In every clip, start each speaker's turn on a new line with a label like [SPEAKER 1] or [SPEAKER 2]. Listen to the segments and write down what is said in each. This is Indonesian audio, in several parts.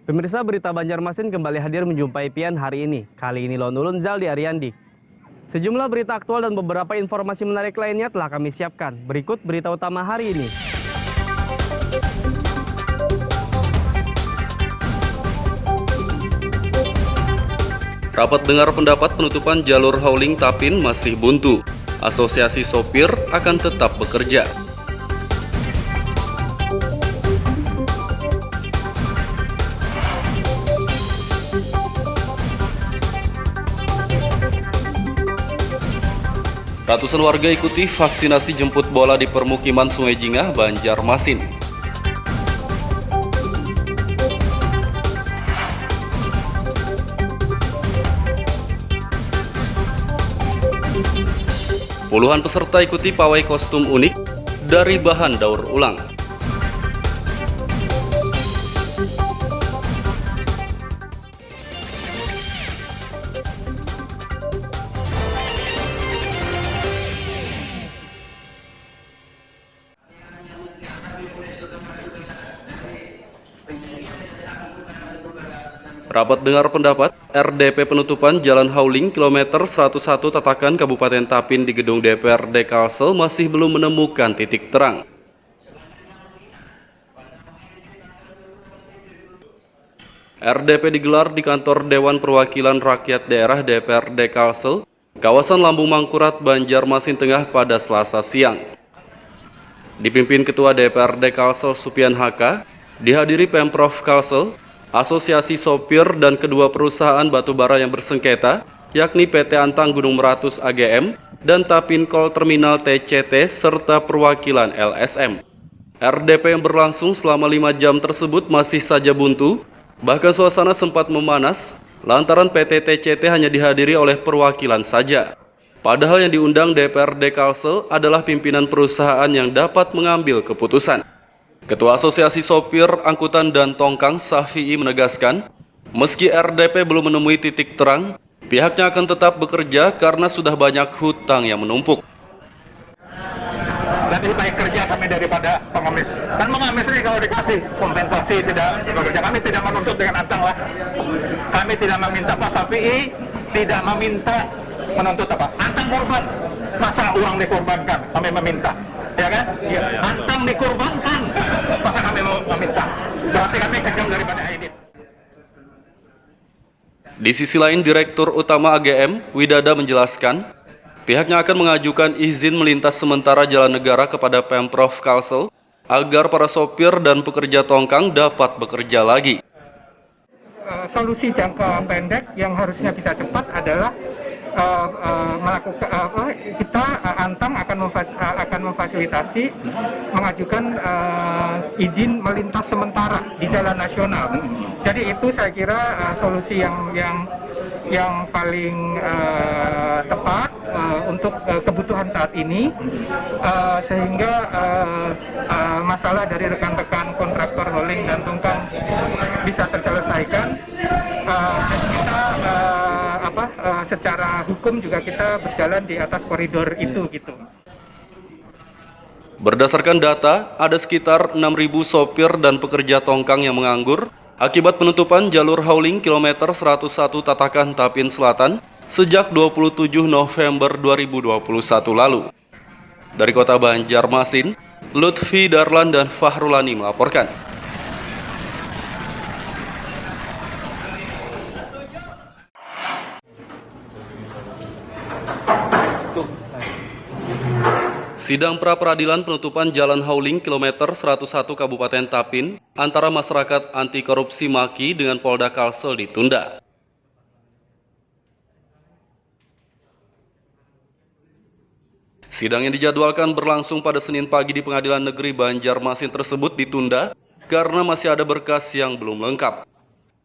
[SPEAKER 1] Pemirsa, berita Banjarmasin kembali hadir menjumpai Pian hari ini. Kali ini Lone Ulun Zaldi Ariandi. Sejumlah berita aktual dan beberapa informasi menarik lainnya telah kami siapkan. Berikut berita utama hari ini.
[SPEAKER 2] Rapat dengar pendapat penutupan jalur hauling Tapin masih buntu. Asosiasi sopir akan tetap bekerja. Ratusan warga ikuti vaksinasi jemput bola di permukiman Sungai Jingah, Banjarmasin. Puluhan peserta ikuti pawai kostum unik dari bahan daur ulang. Rapat dengar pendapat RDP penutupan Jalan Hauling kilometer 101 Tatakan Kabupaten Tapin di gedung DPRD Kalsel masih belum menemukan titik terang. RDP digelar di kantor Dewan Perwakilan Rakyat Daerah DPRD Kalsel, kawasan Lambung Mangkurat, Banjarmasin Tengah pada Selasa siang. Dipimpin Ketua DPRD Kalsel Supian Haka, dihadiri Pemprov Kalsel, Asosiasi Sopir dan kedua perusahaan batubara yang bersengketa, yakni PT Antang Gunung Meratus AGM dan Tapin Coal Terminal TCT serta perwakilan LSM. RDP yang berlangsung selama 5 jam tersebut masih saja buntu, bahkan suasana sempat memanas lantaran PT TCT hanya dihadiri oleh perwakilan saja. Padahal yang diundang DPRD Kalsel adalah pimpinan perusahaan yang dapat mengambil keputusan. Ketua Asosiasi Sopir, Angkutan dan Tongkang Safi'i menegaskan, meski RDP belum menemui titik terang, pihaknya akan tetap bekerja karena sudah banyak hutang yang menumpuk.
[SPEAKER 3] Lebih baik kerja kami daripada pengemis. Dan pengemis ini kalau dikasih kompensasi tidak bekerja, kami tidak menuntut dengan antang lah. Kami tidak meminta Pak Safi'i, tidak meminta menuntut apa? Antang korban. Masa uang dikorbankan? Kami meminta. Ya kan? Ya. Antang dikorbankan. Masa kami mau meminta? Berarti kami kejam daripada Aidit.
[SPEAKER 2] Di sisi lain, Direktur Utama AGM, Widada menjelaskan, pihaknya akan mengajukan izin melintas sementara jalan negara kepada Pemprov Kalsel agar para sopir dan pekerja tongkang dapat bekerja lagi.
[SPEAKER 4] Solusi jangka pendek yang harusnya bisa cepat adalah kita Antang akan memfasilitasi mengajukan izin melintas sementara di jalan nasional. Jadi itu saya kira solusi yang paling tepat untuk kebutuhan saat ini, sehingga masalah dari rekan-rekan kontraktor hauling dan tongkang bisa terselesaikan. Kita secara hukum juga kita berjalan di atas koridor itu gitu.
[SPEAKER 2] Berdasarkan data, ada sekitar 6.000 sopir dan pekerja tongkang yang menganggur akibat penutupan jalur hauling kilometer 101 Tatakan Tapin Selatan sejak 27 November 2021 lalu. Dari kota Banjarmasin, Lutfi Darlan dan Fahrulani melaporkan. Sidang pra-peradilan penutupan Jalan Hauling kilometer 101 Kabupaten Tapin antara masyarakat anti korupsi Maki dengan Polda Kalsel ditunda. Sidang yang dijadwalkan berlangsung pada Senin pagi di Pengadilan Negeri Banjarmasin tersebut ditunda karena masih ada berkas yang belum lengkap.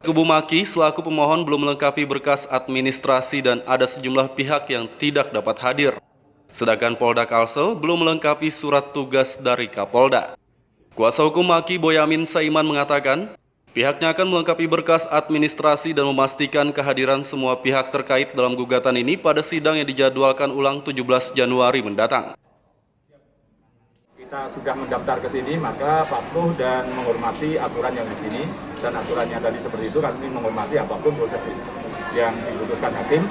[SPEAKER 2] Kubu Maki selaku pemohon belum melengkapi berkas administrasi dan ada sejumlah pihak yang tidak dapat hadir. Sedangkan Polda Kalsel belum melengkapi surat tugas dari Kapolda. Kuasa hukum Maki Boyamin Saiman mengatakan, pihaknya akan melengkapi berkas administrasi dan memastikan kehadiran semua pihak terkait dalam gugatan ini pada sidang yang dijadwalkan ulang 17 Januari mendatang.
[SPEAKER 3] Kita sudah mendaftar ke sini, maka patuh dan menghormati aturan yang di sini, dan aturannya tadi seperti itu, kami menghormati apapun proses yang diputuskan hakim.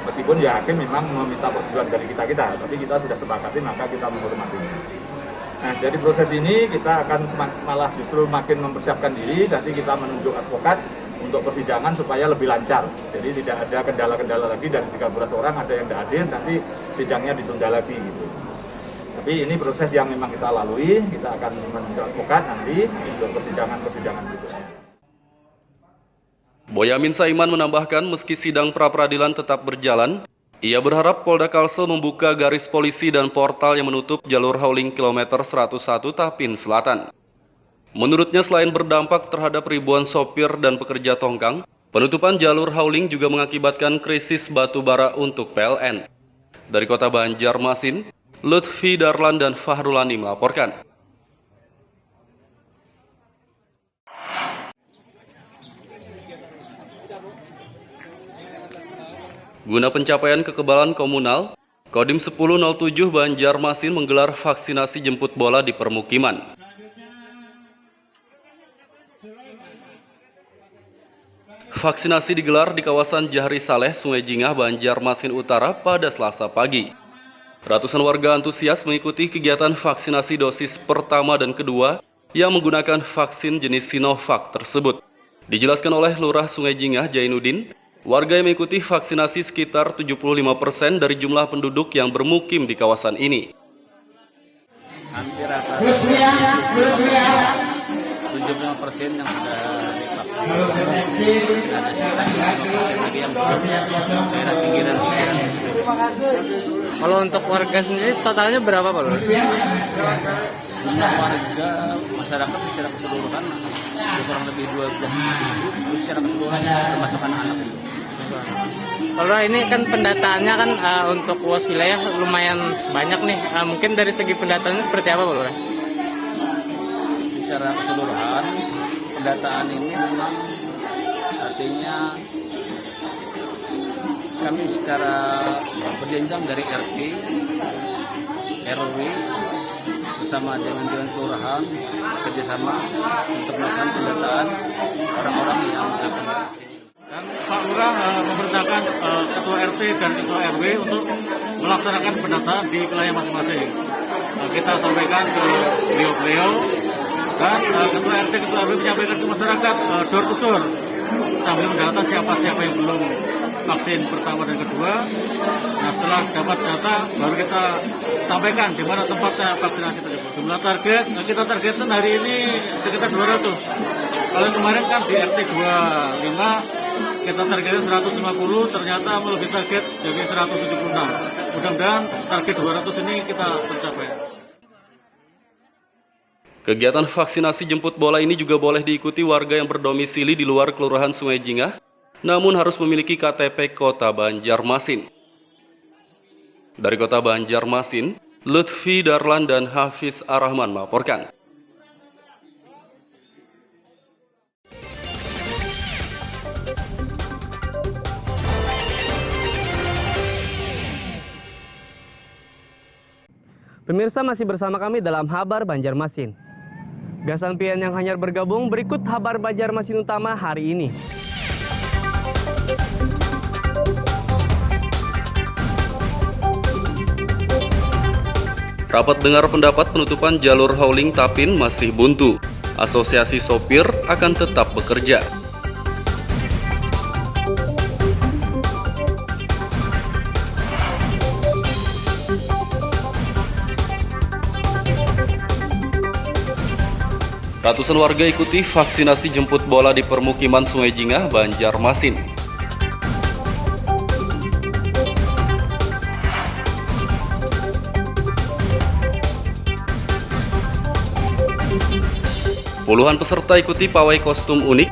[SPEAKER 3] Meskipun ya hakim memang meminta persetujuan dari kita, tapi kita sudah sepakati, maka kita menghormatinya. Nah, dari proses ini kita akan malah justru makin mempersiapkan diri, nanti kita menunjuk advokat untuk persidangan supaya lebih lancar. Jadi tidak ada kendala-kendala lagi, dari 13 orang ada yang tidak hadir, nanti sidangnya ditunda lagi gitu. Tapi ini proses yang memang kita lalui, kita akan menunjuk advokat nanti untuk persidangan-persidangan berikutnya.
[SPEAKER 2] Boyamin Saiman menambahkan meski sidang pra-peradilan tetap berjalan, ia berharap Polda Kalsel membuka garis polisi dan portal yang menutup jalur hauling kilometer 101 Tapin Selatan. Menurutnya selain berdampak terhadap ribuan sopir dan pekerja tongkang, penutupan jalur hauling juga mengakibatkan krisis batu bara untuk PLN. Dari kota Banjarmasin, Lutfi Darlan dan Fahrulani melaporkan. Guna pencapaian kekebalan komunal, Kodim 1007 Banjarmasin menggelar vaksinasi jemput bola di permukiman. Vaksinasi digelar di kawasan Jahri Saleh, Sungai Jingah, Banjarmasin Utara pada Selasa pagi. Ratusan warga antusias mengikuti kegiatan vaksinasi dosis pertama dan kedua yang menggunakan vaksin jenis Sinovac tersebut. Dijelaskan oleh Lurah Sungai Jingah, Jainuddin, warga yang mengikuti vaksinasi sekitar 75% dari jumlah penduduk yang bermukim di kawasan ini.
[SPEAKER 5] Hampir rata 75% yang sudah divaksin. Ada sekitar 5% lagi yang belum daerah pinggiran.
[SPEAKER 1] Kalau untuk warga sendiri totalnya berapa Pak Lurah?
[SPEAKER 5] Jumlah warga masyarakat secara keseluruhan kurang lebih 12.000, terus secara keseluruhan termasuk anak-anak.
[SPEAKER 1] Pak Lurah, ini kan pendataannya kan untuk luas wilayah lumayan banyak nih. Mungkin dari segi pendataannya seperti apa Pak Lurah?
[SPEAKER 5] Secara keseluruhan pendataan ini memang artinya kami secara berjenjang dari RT, RW bersama dengan Dewan Kelurahan kerjasama untuk melaksanakan pendataan orang-orang yang akan divaksin.
[SPEAKER 6] Dan Pak Lurah memerintahkan Ketua RT dan Ketua RW untuk melaksanakan pendataan di wilayah masing-masing. Kita sampaikan ke beliau-beliau dan Ketua RT, Ketua RW menyampaikan ke masyarakat door to door sambil mendata siapa-siapa yang belum vaksin pertama dan kedua. Nah, setelah dapat data baru kita sampaikan di mana tempatnya vaksinasi tersebut. Jumlah target kita targetkan hari ini sekitar 200. Kalau kemarin kan di RT 25 kita targetkan 150, ternyata melebihi target jadi 176. Mudah-mudahan target 200 ini kita tercapai.
[SPEAKER 2] Kegiatan vaksinasi jemput bola ini juga boleh diikuti warga yang berdomisili di luar Kelurahan Sungai Jingah, namun harus memiliki KTP Kota Banjarmasin. Dari Kota Banjarmasin, Lutfi Darlan dan Hafiz Ar-Rahman melaporkan.
[SPEAKER 1] Pemirsa masih bersama kami dalam Habar Banjarmasin. Gasan pian yang hanyar bergabung, berikut Habar Banjarmasin utama hari ini.
[SPEAKER 2] Rapat dengar pendapat penutupan jalur hauling Tapin masih buntu. Asosiasi sopir akan tetap bekerja. Ratusan warga ikuti vaksinasi jemput bola di permukiman Sungai Jingah, Banjarmasin. Puluhan peserta ikuti pawai kostum unik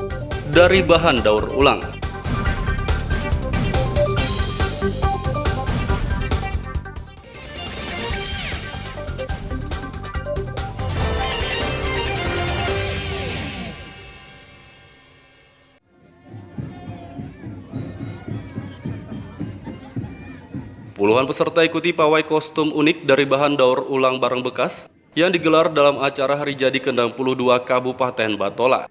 [SPEAKER 2] dari bahan daur ulang. Puluhan peserta ikuti pawai kostum unik dari bahan daur ulang barang bekas yang digelar dalam acara Hari Jadi ke-62 Kabupaten Batola.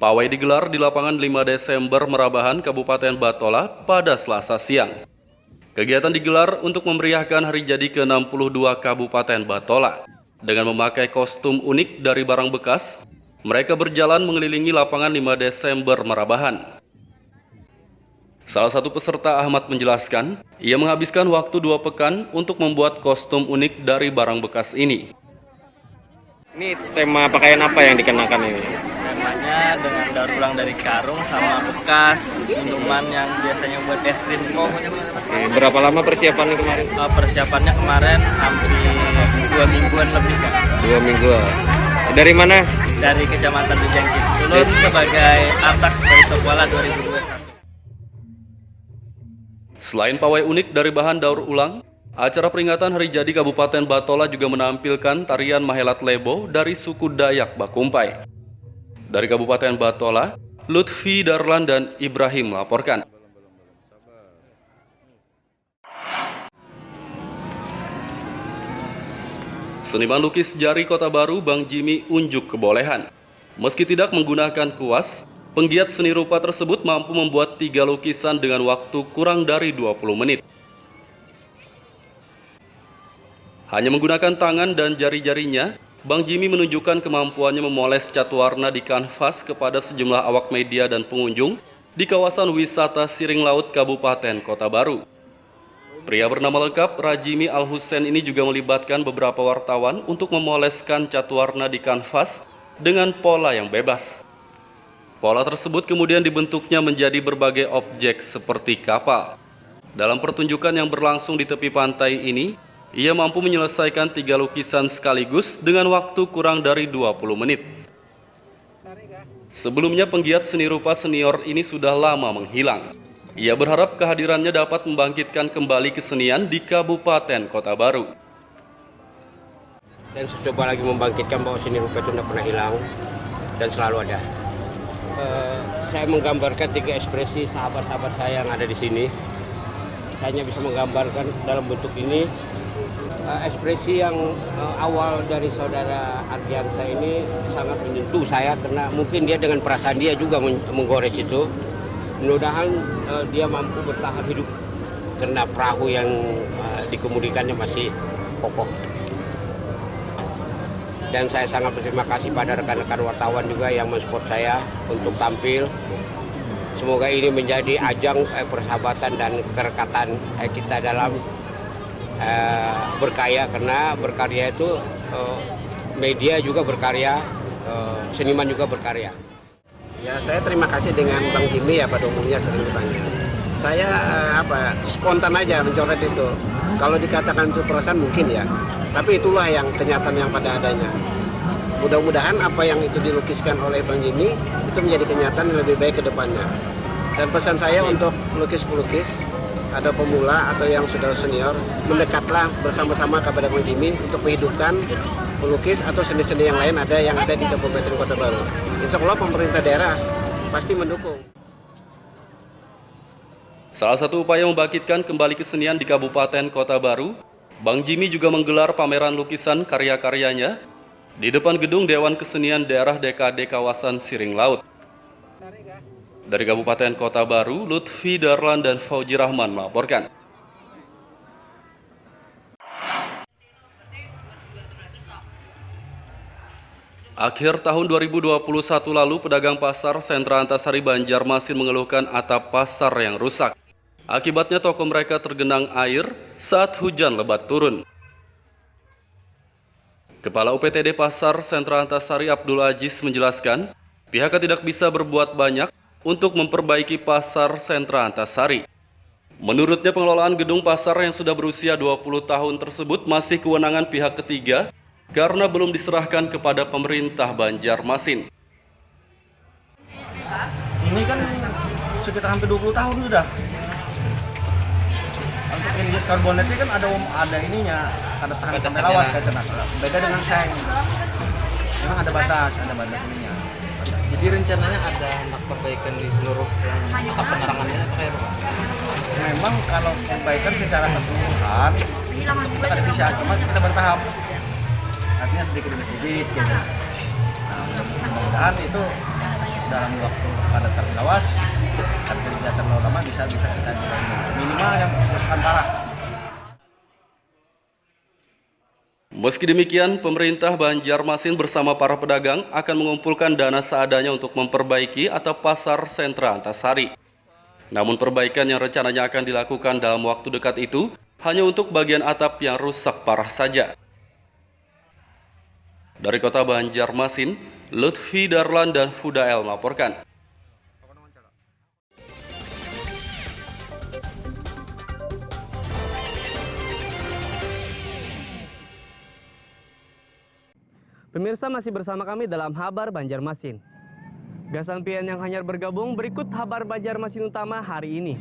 [SPEAKER 2] Pawai digelar di lapangan 5 Desember Merabahan, Kabupaten Batola pada Selasa siang. Kegiatan digelar untuk memeriahkan Hari Jadi ke-62 Kabupaten Batola. Dengan memakai kostum unik dari barang bekas, mereka berjalan mengelilingi lapangan 5 Desember Merabahan. Salah satu peserta Ahmad menjelaskan, ia menghabiskan waktu 2 pekan untuk membuat kostum unik dari barang bekas ini.
[SPEAKER 7] Ini tema pakaian apa yang dikenakan ini?
[SPEAKER 5] Temanya dengan daur ulang dari karung sama bekas minuman yang biasanya buat es krim.
[SPEAKER 7] Oke, berapa lama persiapannya kemarin?
[SPEAKER 5] Persiapannya kemarin hampir 2 mingguan lebih kan.
[SPEAKER 7] 2 minggu. Dari mana?
[SPEAKER 5] Dari Kecamatan Dijangkit. Lulus sebagai Atak dari Tokuala 2021.
[SPEAKER 2] Selain pawai unik dari bahan daur ulang, acara peringatan Hari Jadi Kabupaten Batola juga menampilkan tarian Mahelat Lebo dari suku Dayak Bakumpai. Dari Kabupaten Batola, Lutfi Darlan dan Ibrahim melaporkan. Seniman lukis jari Kota Baru Bang Jimmy unjuk kebolehan. Meski tidak menggunakan kuas, penggiat seni rupa tersebut mampu membuat 3 lukisan dengan waktu kurang dari 20 menit. Hanya menggunakan tangan dan jari-jarinya, Bang Jimmy menunjukkan kemampuannya memoles cat warna di kanvas kepada sejumlah awak media dan pengunjung di kawasan wisata Siring Laut Kabupaten Kota Baru. Pria bernama lengkap Rajimi Al-Husain ini juga melibatkan beberapa wartawan untuk memoleskan cat warna di kanvas dengan pola yang bebas. Pola tersebut kemudian dibentuknya menjadi berbagai objek seperti kapal. Dalam pertunjukan yang berlangsung di tepi pantai ini, ia mampu menyelesaikan 3 lukisan sekaligus dengan waktu kurang dari 20 menit. Sebelumnya penggiat seni rupa senior ini sudah lama menghilang. Ia berharap kehadirannya dapat membangkitkan kembali kesenian di Kabupaten Kota Baru.
[SPEAKER 8] Dan coba lagi membangkitkan bahwa seni rupa itu tidak pernah hilang dan selalu ada. Saya menggambarkan 3 ekspresi sahabat-sahabat saya yang ada di sini. Saya hanya bisa menggambarkan dalam bentuk ini. Ekspresi yang awal dari saudara Ardiansa ini sangat menyentuh saya karena mungkin dia dengan perasaan dia juga menggores itu. Mudah-mudahan dia mampu bertahan hidup karena perahu yang dikemudikannya masih kokoh. Dan saya sangat berterima kasih pada rekan-rekan wartawan juga yang mensupport saya untuk tampil. Semoga ini menjadi ajang persahabatan dan kerekatan kita dalam berkarya, karena berkarya itu media juga berkarya, seniman juga berkarya.
[SPEAKER 9] Ya, saya terima kasih dengan Bang Jimmy ya, pada umumnya sering dipanggil. Saya spontan aja mencoret itu. Kalau dikatakan itu perasaan mungkin ya, tapi itulah yang kenyataan yang pada adanya. Mudah-mudahan apa yang itu dilukiskan oleh Bang Jimmy itu menjadi kenyataan yang lebih baik ke depannya. Dan pesan saya untuk pelukis-pelukis, ada pemula atau yang sudah senior, mendekatlah bersama-sama kepada Bang Jimmy untuk menghidupkan pelukis atau seni-seni yang lain yang ada di Kabupaten Kota Baru. Insya Allah pemerintah daerah pasti mendukung.
[SPEAKER 2] Salah satu upaya membangkitkan kembali kesenian di Kabupaten Kota Baru, Bang Jimmy juga menggelar pameran lukisan karya-karyanya di depan gedung Dewan Kesenian Daerah DKD kawasan Siring Laut. Dari Kabupaten Kota Baru, Lutfi Darlan dan Fauji Rahman melaporkan. Akhir tahun 2021 lalu, pedagang pasar Sentra Antasari Banjarmasin mengeluhkan atap pasar yang rusak. Akibatnya toko mereka tergenang air saat hujan lebat turun. Kepala UPTD Pasar Sentra Antasari Abdul Aziz menjelaskan, pihaknya tidak bisa berbuat banyak untuk memperbaiki pasar Sentra Antasari. Menurutnya pengelolaan gedung pasar yang sudah berusia 20 tahun tersebut masih kewenangan pihak ketiga karena belum diserahkan kepada pemerintah Banjarmasin.
[SPEAKER 5] Ini kan sekitar hampir 20 tahun sudah. Untuk indeks karbonat ini kan ada ininya, ada tahan sampai lawas kayak tenang. Beda dengan seng. Memang ada batas ininya.
[SPEAKER 10] Jadi rencananya ada perbaikan di seluruh atap penerangannya atau kayak apa?
[SPEAKER 5] Memang kalau perbaikan secara keseluruhan itu ada bisa, cuma kita bertahap. Artinya sedikit demi sedikit gitu. Nah, mudah-mudahan itu dalam waktu pada terlawas dan tidak terlalu lama bisa kita minimal yang kerusakan parah.
[SPEAKER 2] Meski demikian, pemerintah Banjarmasin bersama para pedagang akan mengumpulkan dana seadanya untuk memperbaiki atap pasar sentra Antasari. Namun perbaikan yang rencananya akan dilakukan dalam waktu dekat itu hanya untuk bagian atap yang rusak parah saja. Dari kota Banjarmasin, Lutfi Darlan dan Fudael melaporkan.
[SPEAKER 1] Pemirsa masih bersama kami dalam Habar Banjarmasin. Gasan pian yang hanyar bergabung, berikut Habar Banjarmasin utama hari ini.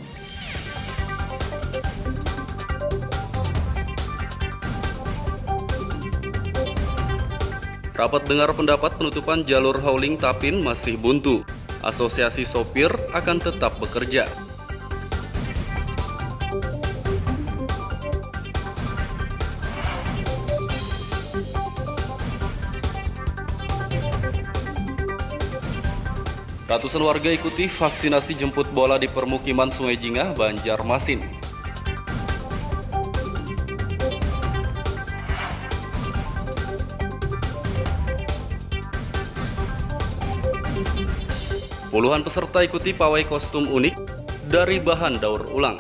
[SPEAKER 2] Rapat dengar pendapat penutupan jalur hauling Tapin masih buntu. Asosiasi sopir akan tetap bekerja. Ratusan warga ikuti vaksinasi jemput bola di permukiman Sungai Jingah, Banjarmasin. Puluhan peserta ikuti pawai kostum unik dari bahan daur ulang.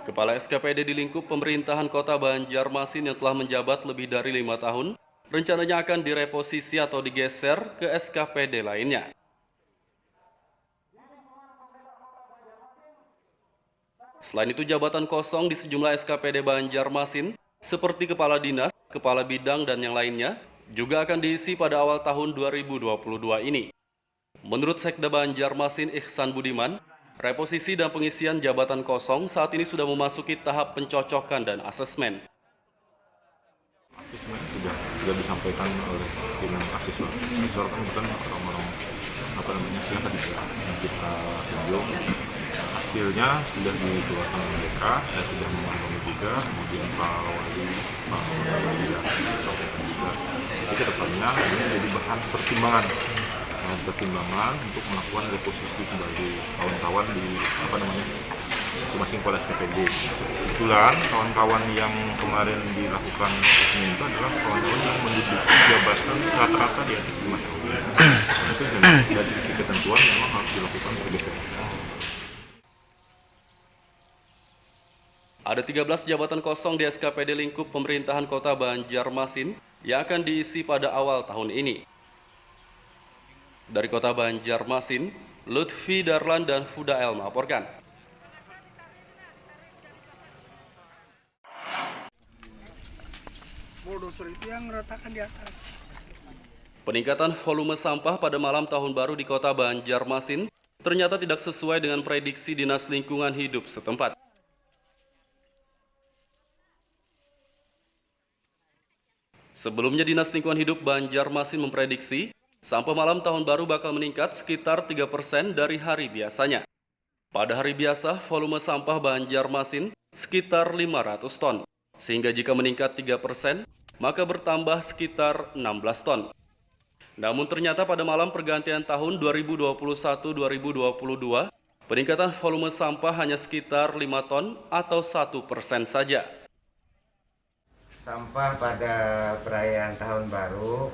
[SPEAKER 2] Kepala SKPD di lingkup pemerintahan Kota Banjarmasin yang telah menjabat lebih dari 5 tahun, rencananya akan direposisi atau digeser ke SKPD lainnya. Selain itu, jabatan kosong di sejumlah SKPD Banjarmasin, seperti Kepala Dinas, Kepala Bidang, dan yang lainnya, juga akan diisi pada awal tahun 2022 ini. Menurut Sekda Banjarmasin Ihsan Budiman, reposisi dan pengisian jabatan kosong saat ini sudah memasuki tahap pencocokan dan asesmen.
[SPEAKER 10] Asesmen sudah disampaikan oleh tim asesor. Asesor kan bukan orang-orang yang tadi kita tunjuk. Hasilnya sudah dikeluarkan oleh BK dan sudah mengantongi juga, kemudian Pak Wali, Pak Wali juga. Jadi kedepannya ini menjadi bahan pertimbangan untuk melakukan reposisi kembali kawan-kawan di masing-masing kepala SKPD. Kebetulan kawan-kawan yang kemarin dilakukan resmi itu adalah kawan-kawan yang menduduki jabatan rata-rata di atas 5 tahun. Itu dari sisi ketentuan memang harus dilakukan pergeseran.
[SPEAKER 2] Ada 13 jabatan kosong di SKPD lingkup pemerintahan Kota Banjarmasin yang akan diisi pada awal tahun ini. Dari Kota Banjarmasin, Lutfi Darlan dan Fudael melaporkan. Peningkatan volume sampah pada malam tahun baru di Kota Banjarmasin ternyata tidak sesuai dengan prediksi Dinas Lingkungan Hidup setempat. Sebelumnya Dinas Lingkungan Hidup Banjarmasin memprediksi sampah malam tahun baru bakal meningkat sekitar 3% dari hari biasanya. Pada hari biasa, volume sampah Banjarmasin sekitar 500 ton. Sehingga jika meningkat 3%, maka bertambah sekitar 16 ton. Namun ternyata pada malam pergantian tahun 2021-2022, peningkatan volume sampah hanya sekitar 5 ton atau 1% saja.
[SPEAKER 11] Sampah pada perayaan tahun baru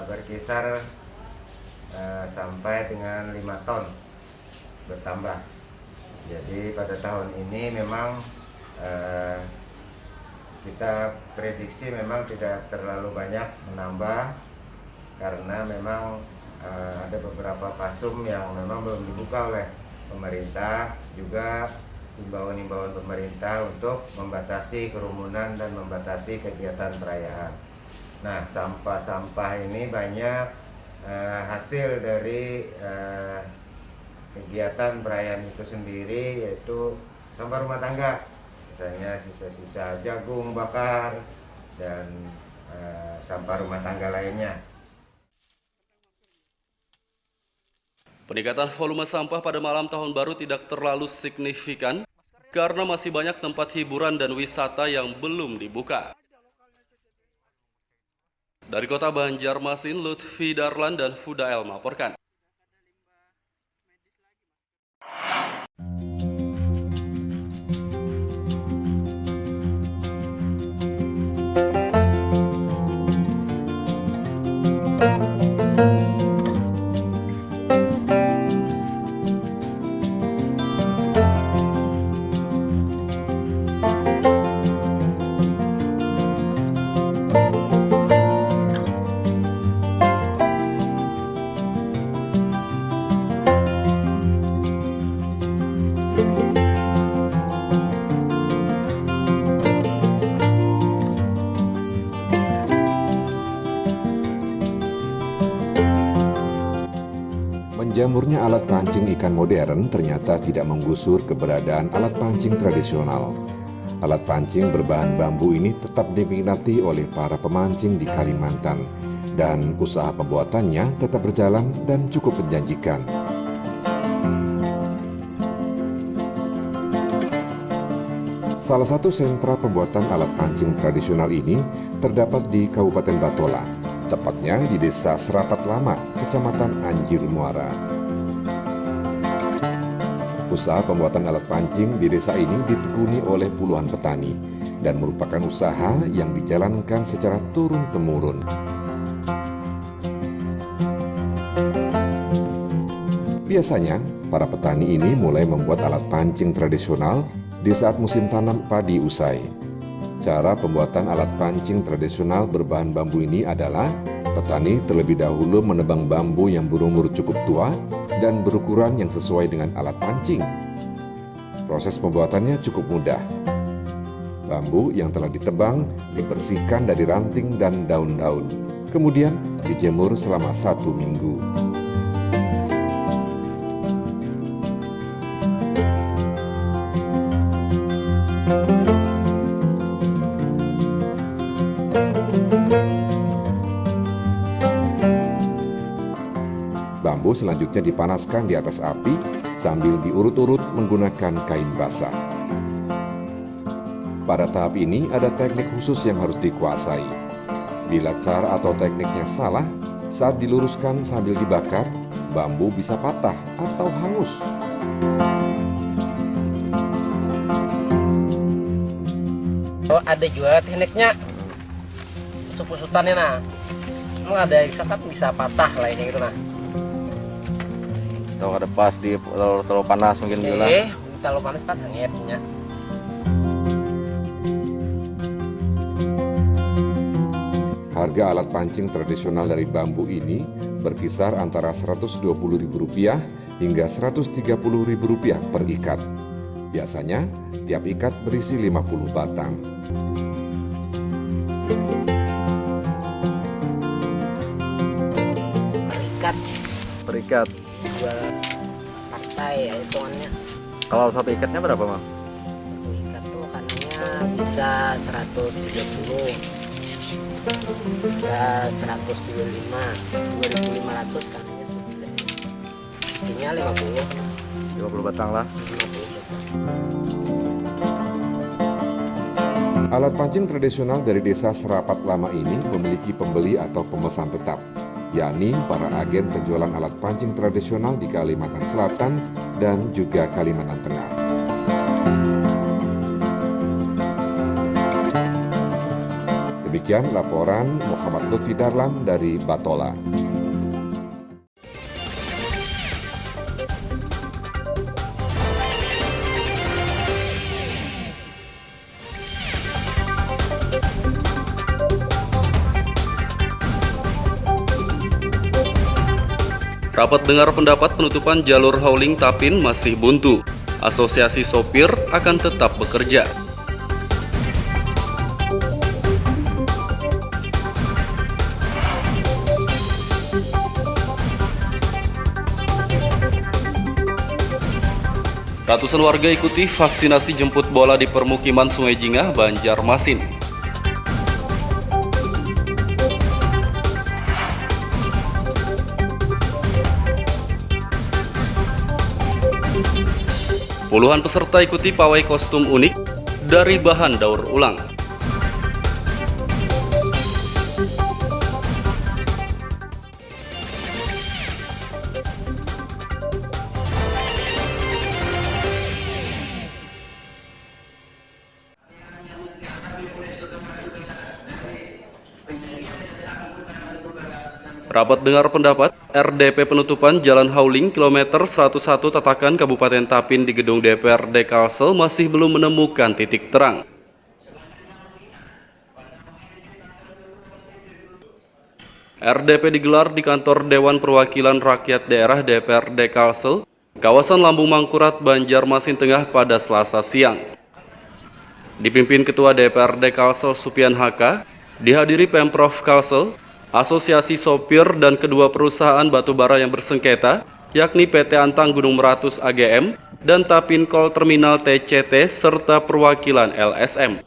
[SPEAKER 11] berkisar sampai dengan 5 ton bertambah. Jadi pada tahun ini memang kita prediksi memang tidak terlalu banyak menambah karena memang ada beberapa pasum yang memang belum dibuka oleh pemerintah, juga himbauan-himbauan pemerintah untuk membatasi kerumunan dan membatasi kegiatan perayaan. Nah, sampah-sampah ini banyak hasil dari kegiatan perayaan itu sendiri yaitu sampah rumah tangga, misalnya sisa-sisa jagung bakar dan sampah rumah tangga lainnya.
[SPEAKER 2] Peningkatan volume sampah pada malam tahun baru tidak terlalu signifikan karena masih banyak tempat hiburan dan wisata yang belum dibuka. Dari kota Banjarmasin, Lutfi Darlan dan Fudael melaporkan.
[SPEAKER 12] Menjamurnya alat pancing ikan modern ternyata tidak menggusur keberadaan alat pancing tradisional. Alat pancing berbahan bambu ini tetap diminati oleh para pemancing di Kalimantan, dan usaha pembuatannya tetap berjalan dan cukup menjanjikan. Salah satu sentra pembuatan alat pancing tradisional ini terdapat di Kabupaten Batola, tepatnya di Desa Serapat Lama, Kecamatan Anjir Muara. Usaha pembuatan alat pancing di desa ini ditekuni oleh puluhan petani dan merupakan usaha yang dijalankan secara turun-temurun. Biasanya, para petani ini mulai membuat alat pancing tradisional di saat musim tanam padi usai. Cara pembuatan alat pancing tradisional berbahan bambu ini adalah petani terlebih dahulu menebang bambu yang berumur cukup tua dan berukuran yang sesuai dengan alat pancing. Proses pembuatannya cukup mudah. Bambu yang telah ditebang dibersihkan dari ranting dan daun-daun, kemudian dijemur selama 1 minggu. Bambu selanjutnya dipanaskan di atas api sambil diurut-urut menggunakan kain basah. Pada tahap ini ada teknik khusus yang harus dikuasai. Bila cara atau tekniknya salah, saat diluruskan sambil dibakar, bambu bisa patah atau hangus.
[SPEAKER 5] Oh, ada juga tekniknya, usut-usutannya nah. Emang ada yang bisa patah lainnya gitu nah.
[SPEAKER 7] Tahu ada pas di terlalu panas mungkin bilang.
[SPEAKER 5] Terlalu panas kan hangatnya.
[SPEAKER 12] Harga alat pancing tradisional dari bambu ini berkisar antara Rp120.000 hingga Rp130.000 per ikat. Biasanya, tiap ikat berisi 50 batang.
[SPEAKER 7] Per ikat.
[SPEAKER 5] Jual partai ya hitungannya.
[SPEAKER 7] Kalau satu ikatnya berapa, Mang?
[SPEAKER 5] Satu ikat tuh kanannya bisa 130, bisa 125, 2.500 kanannya segede. Isinya
[SPEAKER 7] 50 batang lah.
[SPEAKER 5] 50 batang.
[SPEAKER 12] Alat pancing tradisional dari desa Serapat Lama ini memiliki pembeli atau pemesan tetap, yakni para agen penjualan alat pancing tradisional di Kalimantan Selatan dan juga Kalimantan Tengah. Demikian laporan Muhammad Lutfi Darlan dari Batola.
[SPEAKER 2] Rapat dengar pendapat penutupan jalur hauling Tapin masih buntu. Asosiasi sopir akan tetap bekerja. Ratusan warga ikuti vaksinasi jemput bola di permukiman Sungai Jingah, Banjarmasin. Puluhan peserta ikuti pawai kostum unik dari bahan daur ulang. Rapat dengar pendapat RDP penutupan Jalan Hauling kilometer 101 Tatakan Kabupaten Tapin di gedung DPRD Kalsel masih belum menemukan titik terang. RDP digelar di kantor Dewan Perwakilan Rakyat Daerah DPRD Kalsel, kawasan Lambung Mangkurat, Banjarmasin Tengah pada Selasa siang. Dipimpin Ketua DPRD Kalsel Supian Haka, dihadiri Pemprov Kalsel, Asosiasi Sopir dan kedua perusahaan batubara yang bersengketa, yakni PT Antang Gunung Meratus AGM dan Tapinkol Terminal TCT serta perwakilan LSM.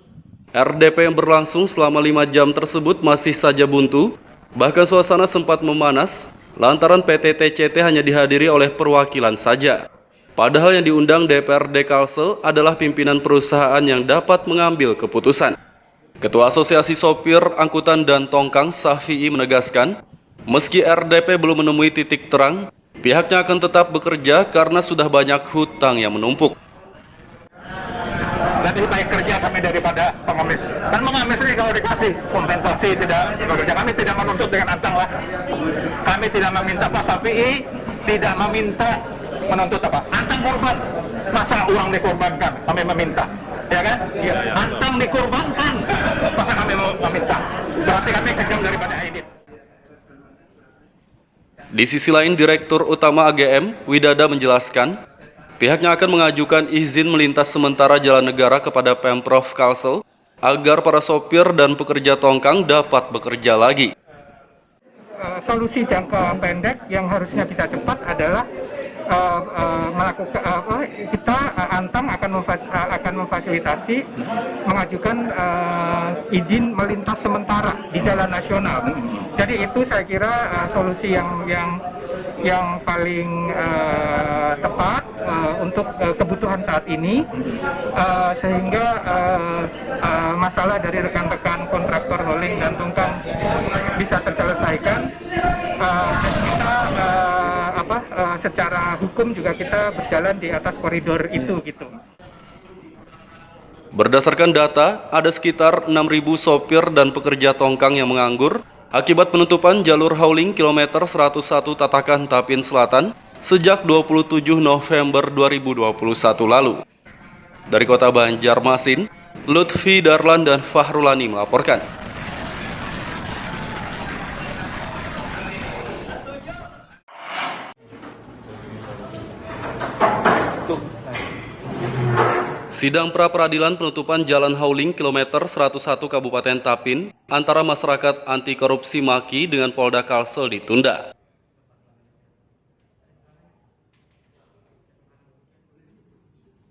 [SPEAKER 2] RDP yang berlangsung selama 5 jam tersebut masih saja buntu, bahkan suasana sempat memanas lantaran PT TCT hanya dihadiri oleh perwakilan saja. Padahal yang diundang DPRD Kalsel adalah pimpinan perusahaan yang dapat mengambil keputusan. Ketua Asosiasi Sopir, Angkutan dan Tongkang Safi'i menegaskan, meski RDP belum menemui titik terang, pihaknya akan tetap bekerja karena sudah banyak hutang yang menumpuk.
[SPEAKER 3] Lebih baik kerja kami daripada pengemis. Kan mengemis ini kalau dikasih kompensasi tidak bekerja. Kami tidak menuntut dengan antang lah. Kami tidak meminta Pak Safi'i, tidak meminta menuntut apa? Antang korban. Masa uang dikorbankan? Kami meminta. Ya kan? Ya. Antang dikorbankan. Masa kami mau meminta? Berarti kami kejam daripada Aidit.
[SPEAKER 2] Di sisi lain, Direktur Utama AGM, Widada menjelaskan, pihaknya akan mengajukan izin melintas sementara jalan negara kepada Pemprov Kalsel agar para sopir dan pekerja tongkang dapat bekerja lagi.
[SPEAKER 4] Solusi jangka pendek yang harusnya bisa cepat adalah kita Antang akan memfasilitasi mengajukan izin melintas sementara di jalan nasional. Jadi itu saya kira solusi yang paling tepat untuk kebutuhan saat ini, sehingga masalah dari rekan-rekan kontraktor hauling dan tongkang bisa terselesaikan. Kita secara hukum juga kita berjalan di atas koridor itu gitu.
[SPEAKER 2] Berdasarkan data, ada sekitar 6.000 sopir dan pekerja tongkang yang menganggur akibat penutupan jalur hauling kilometer 101 Tatakan Tapin Selatan sejak 27 November 2021 lalu. Dari kota Banjarmasin, Lutfi Darlan dan Fahrulani melaporkan. Sidang pra-peradilan penutupan Jalan Hauling kilometer 101 Kabupaten Tapin antara masyarakat anti korupsi Maki dengan Polda Kalsel ditunda.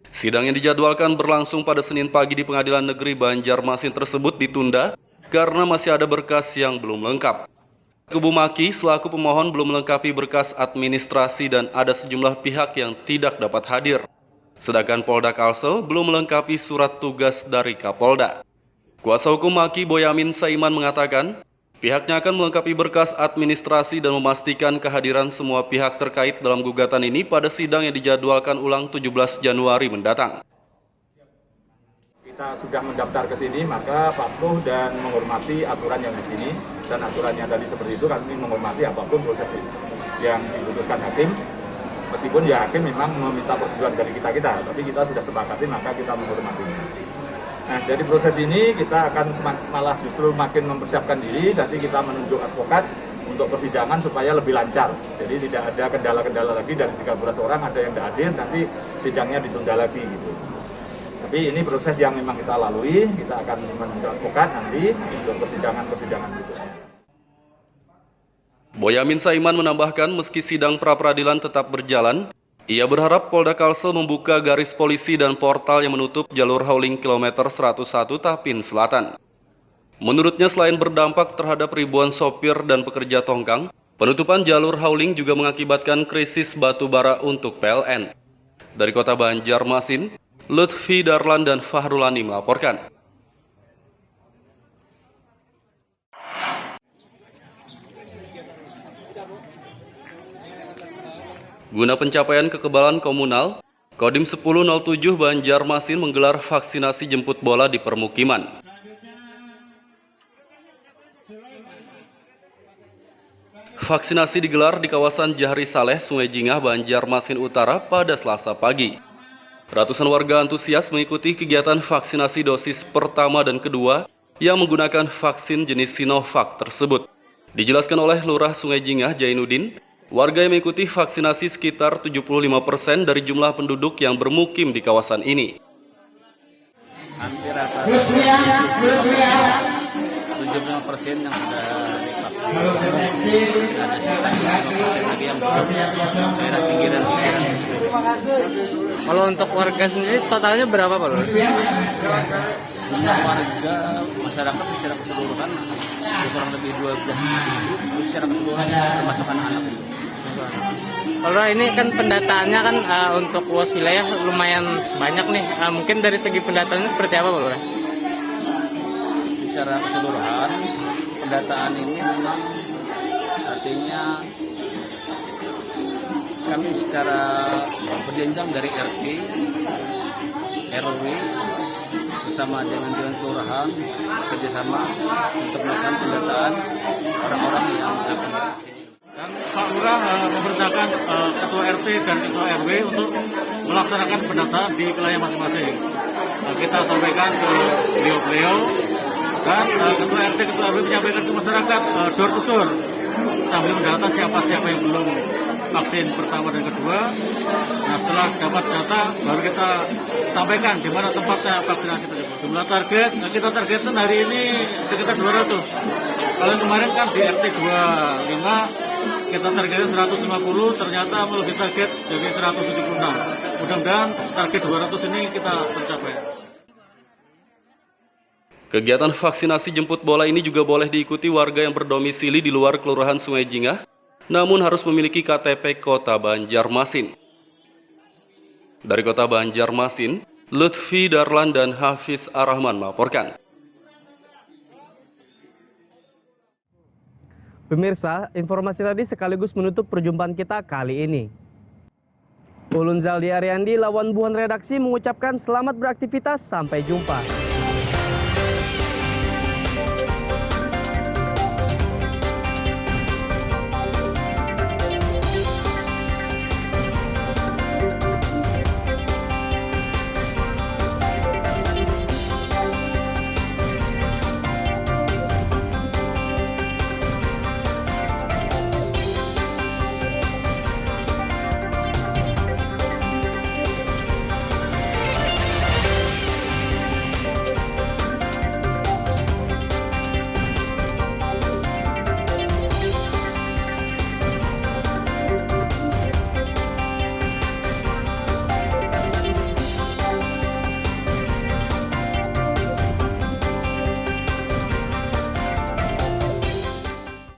[SPEAKER 2] Sidang yang dijadwalkan berlangsung pada Senin pagi di Pengadilan Negeri Banjarmasin tersebut ditunda karena masih ada berkas yang belum lengkap. Kubu Maki selaku pemohon belum melengkapi berkas administrasi dan ada sejumlah pihak yang tidak dapat hadir. Sedangkan Polda Kalsel belum melengkapi surat tugas dari Kapolda. Kuasa hukum Maki Boyamin Saiman mengatakan, pihaknya akan melengkapi berkas administrasi dan memastikan kehadiran semua pihak terkait dalam gugatan ini pada sidang yang dijadwalkan ulang 17 Januari mendatang.
[SPEAKER 3] Kita sudah mendaftar ke sini, maka patuh dan menghormati aturan yang di sini, dan aturannya tadi seperti itu, kami menghormati apapun proses yang diputuskan hakim. Meskipun ya hakim memang meminta persetujuan dari kita, tapi kita sudah sepakati, maka kita menghormatinya. Nah, dari proses ini kita akan malah justru makin mempersiapkan diri, nanti kita menunjuk advokat untuk persidangan supaya lebih lancar. Jadi tidak ada kendala-kendala lagi, dari 13 orang ada yang tidak hadir, nanti sidangnya ditunda lagi gitu. Tapi ini proses yang memang kita lalui, kita akan menunjuk advokat nanti untuk persidangan-persidangan berikutnya.
[SPEAKER 2] Boyamin Saiman menambahkan meski sidang pra-peradilan tetap berjalan, Ia berharap Polda Kalsel membuka garis polisi dan portal yang menutup jalur hauling kilometer 101 Tapin Selatan. Menurutnya selain berdampak terhadap ribuan sopir dan pekerja tongkang, penutupan jalur hauling juga mengakibatkan krisis batu bara untuk PLN. Dari kota Banjarmasin, Lutfi Darlan dan Fahrulani melaporkan. Guna pencapaian kekebalan komunal, Kodim 1007 Banjarmasin menggelar vaksinasi jemput bola di permukiman. Vaksinasi digelar di kawasan Jahri Saleh, Sungai Jingah, Banjarmasin Utara pada Selasa pagi. Ratusan warga antusias mengikuti kegiatan vaksinasi dosis pertama dan kedua yang menggunakan vaksin jenis Sinovac tersebut. Dijelaskan oleh Lurah Sungai Jingah, Jainuddin, warga yang mengikuti vaksinasi sekitar 75% dari jumlah penduduk yang bermukim di kawasan ini.
[SPEAKER 6] Hampir rata 75% yang sudah divaksin. Ada sekitar 5% lagi yang belum daerah pinggiran.
[SPEAKER 1] Kalau untuk warga sendiri totalnya berapa Pak?
[SPEAKER 6] Warga masyarakat secara keseluruhan kurang lebih 12.000, secara keseluruhan termasuk anak-anak.
[SPEAKER 1] Kalau ini kan pendataannya kan untuk luas wilayah lumayan banyak nih. Mungkin dari segi pendataannya seperti apa Pak Lurah?
[SPEAKER 6] Secara keseluruhan pendataan ini memang artinya kami secara berjenjang dari RT, RW bersama dengan Dewan Kelurahan kerjasama untuk melaksanakan pendataan orang-orang yang akan divaksin. Dan Pak Lurah memerintahkan Ketua RT dan Ketua RW untuk melaksanakan pendataan di wilayah masing-masing. Kita sampaikan ke beliau-beliau dan Ketua RT, Ketua RW menyampaikan ke masyarakat door to door sambil mendata siapa-siapa yang belum vaksin pertama dan kedua. Nah, setelah dapat data baru kita sampaikan di mana tempatnya vaksinasi tersebut. Jumlah target kita targetkan hari ini sekitar 200. Kalau kemarin kan di RT 25 kita targetkan 150, ternyata melebihi target jadi 176. Mudah-mudahan target 200 ini kita tercapai.
[SPEAKER 2] Kegiatan vaksinasi jemput bola ini juga boleh diikuti warga yang berdomisili di luar Kelurahan Sungai Jingah, namun harus memiliki KTP Kota Banjarmasin. Dari Kota Banjarmasin, Lutfi Darlan dan Hafiz Ar-Rahman melaporkan.
[SPEAKER 1] Pemirsa, informasi tadi sekaligus menutup perjumpaan kita kali ini. Ulun Zaldi Ariandi, lawan buhan redaksi mengucapkan selamat beraktivitas, sampai jumpa.